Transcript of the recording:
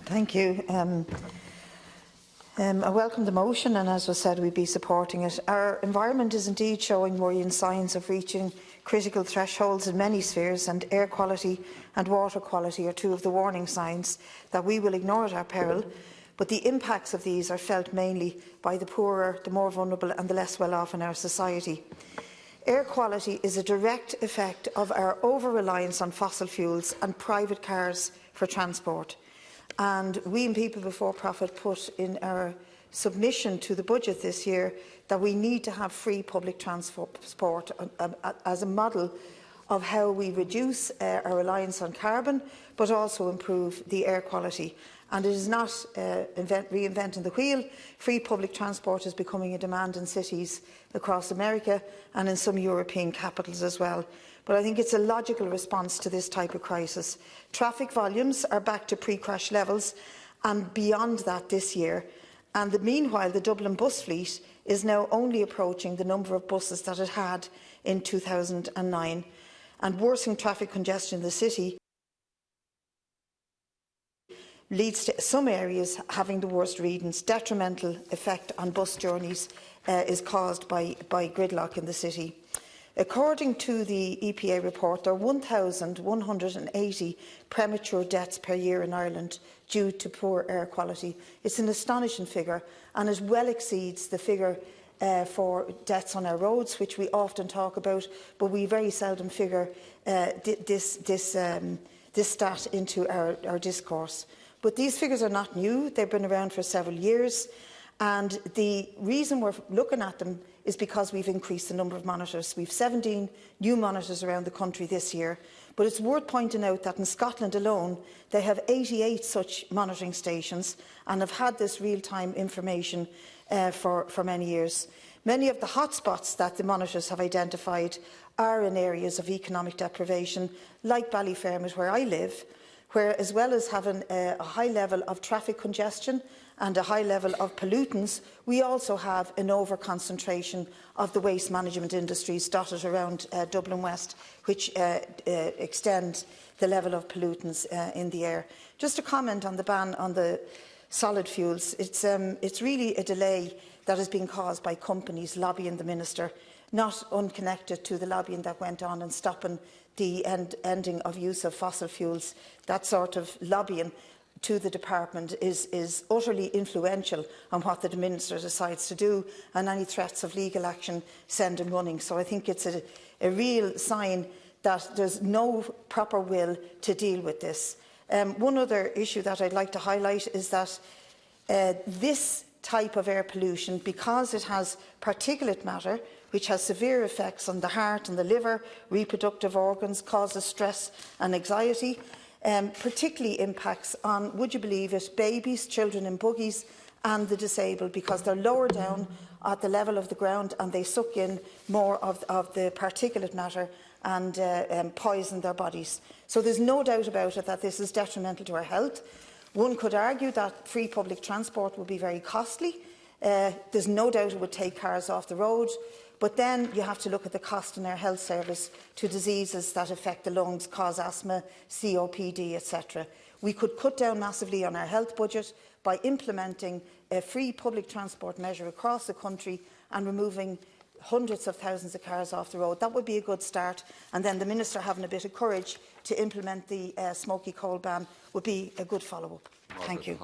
Thank you. I welcome the motion, and as was said, we'd be supporting it. Our environment is indeed showing worrying signs of reaching critical thresholds in many spheres, and air quality and water quality are two of the warning signs that we will ignore at our peril. But the impacts of these are felt mainly by the poorer, the more vulnerable and the less well-off in our society. Air quality is a direct effect of our over-reliance on fossil fuels and private cars for transport. And we in People Before Profit put in our submission to the budget this year that we need to have free public transport as a model of how we reduce our reliance on carbon, but also improve the air quality. And it is not reinventing the wheel. Free public transport is becoming a demand in cities across America and in some European capitals as well. But I think it's a logical response to this type of crisis. Traffic volumes are back to pre-crash levels and beyond that this year. And meanwhile, the Dublin bus fleet is now only approaching the number of buses that it had in 2009. And worsening traffic congestion in the city leads to some areas having the worst readings. Detrimental effect on bus journeys is caused by gridlock in the city. According to the EPA report, there are 1,180 premature deaths per year in Ireland due to poor air quality. It's an astonishing figure, and it well exceeds the figure for deaths on our roads, which we often talk about, but we very seldom figure this stat into our discourse. But these figures are not new. They've been around for several years, and the reason we're looking at them is because we've increased the number of monitors. We've 17 new monitors around the country this year, but it's worth pointing out that in Scotland alone they have 88 such monitoring stations and have had this real-time information for many years. Many of the hotspots that the monitors have identified are in areas of economic deprivation, like Ballyfermot, where I live, where, as well as having a high level of traffic congestion and a high level of pollutants, we also have an over-concentration of the waste management industries dotted around Dublin West, which extend the level of pollutants in the air. Just a comment on the ban on the solid fuels. It's really a delay that has been caused by companies lobbying the Minister, not unconnected to the lobbying that went on in stopping the ending of use of fossil fuels. That sort of lobbying to the department is utterly influential on what the Minister decides to do, and any threats of legal action send him running. So I think it's a real sign that there's no proper will to deal with this. One other issue that I'd like to highlight is that this type of air pollution, because it has particulate matter, which has severe effects on the heart and the liver, reproductive organs, causes stress and anxiety, particularly impacts on, would you believe it, babies, children in buggies and the disabled, because they're lower down at the level of the ground and they suck in more of the particulate matter and poison their bodies. So there's no doubt about it that this is detrimental to our health. One could argue that free public transport would be very costly. There's no doubt it would take cars off the road. But then you have to look at the cost in our health service to diseases that affect the lungs, cause asthma, COPD, etc. We could cut down massively on our health budget by implementing a free public transport measure across the country and removing hundreds of thousands of cars off the road. That would be a good start, and then the Minister having a bit of courage to implement the smoky coal ban would be a good follow-up. Thank you.